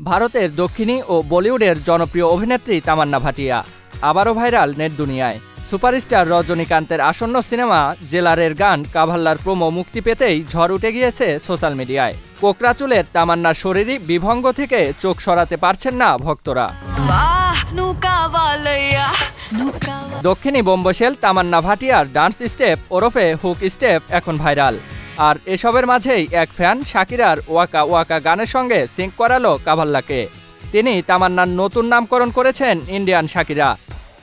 ভারতের দক্ষিণী ও বলিউডের জনপ্রিয় অভিনেত্রী তামান্না ভাটিয়া আবারও ভাইরাল নেট দুনিয়ায়। সুপারস্টার রজনীকান্তের আসন্ন সিনেমা জেলারের গান কাভাল্লার প্রোমো মুক্তি পেতেই ঝড় উঠে গিয়েছে সোশ্যাল মিডিয়ায়। কোকড়া চুলের তামান্নার শরীরী বিভঙ্গ থেকে চোখ সরাতে পারছেন না ভক্তরা। দক্ষিণী বোম্বশেল তামান্না ভাটিয়ার ডান্স স্টেপ ওরফে হুক স্টেপ এখন ভাইরাল। আর এসবের মাঝেই এক ফ্যান শাকিরার ওয়াকা ওয়াকা গানের সঙ্গে সিঙ্ক করালো কাভাল্লাকে। তিনি তামান্নার নতুন নামকরণ করেছেন ইন্ডিয়ান শাকিরা।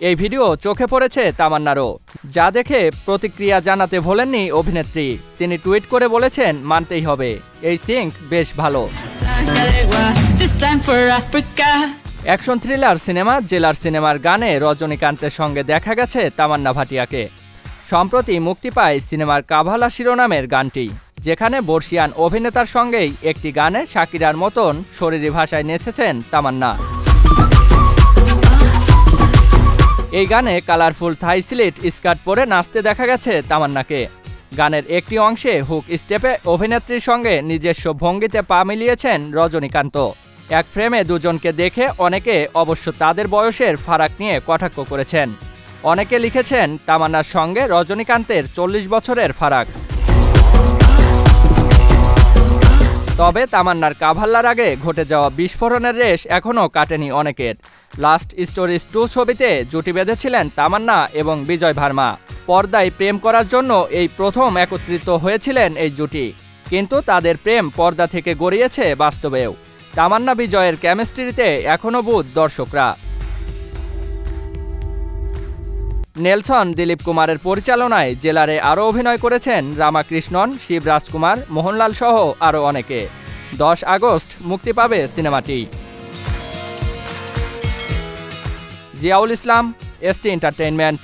এই ভিডিও চোখে পড়েছে তামান্নারও, যা দেখে প্রতিক্রিয়া জানাতে ভোলেননি অভিনেত্রী। তিনি টুইট করে বলেছেন, মানতেই হবে, এই সিঙ্ক বেশ ভালো। অ্যাকশন থ্রিলার সিনেমা জেলার সিনেমার গানে রজনীকান্তের সঙ্গে দেখা গেছে তামান্না ভাটিয়াকে। সম্প্রতি মুক্তি পায় সিনেমার কাভালা শিরোনামের গানটি, যেখানে বর্ষিয়ান অভিনেতার সঙ্গেই একটি গানে শাকিরার মতন শরীরী ভাষায় নেচেছেন তামান্না। এই গানে কালারফুল থাই স্লিট স্কার্ট পরে নাচতে দেখা গেছে তামান্নাকে। গানের একটি অংশে হুক স্টেপে অভিনেত্রীর সঙ্গে নিজস্ব ভঙ্গিতে পা মিলিয়েছেন রজনীকান্ত। এক ফ্রেমে দুজনকে দেখে অনেকে অবশ্য তাদের বয়সের ফারাক নিয়ে কটাক্ষ করেছেন। অনেকে লিখেছেন, তামান্নার সঙ্গে রজনীকান্তের 40 বছরের ফারাক। তবে তামান্নার কাভাল্লার আগে ঘটে যাওয়া বিস্ফোরণের রেশ এখনও কাটেনি অনেকের। লাস্ট স্টোরিজ 2 ছবিতে জুটি বেঁধেছিলেন তামান্না এবং বিজয় ভার্মা। পর্দায় প্রেম করার জন্য এই প্রথম একত্রিত হয়েছিলেন এই জুটি, কিন্তু তাদের প্রেম পর্দা থেকে গড়িয়েছে বাস্তবেও। তামান্না বিজয়ের কেমিস্ট্রিতে এখনও বুঁদ দর্শকরা। নেলসন দিলীপ কুমারের পরিচালনায় জেলারে আরও অভিনয় করেছেন রামাকৃষ্ণন, শিব রাজকুমার, মোহনলাল সহ আরও অনেকে। 10 আগস্ট মুক্তি পাবে সিনেমাটি। জিয়াউল ইসলাম, এসটি এন্টারটেইনমেন্ট।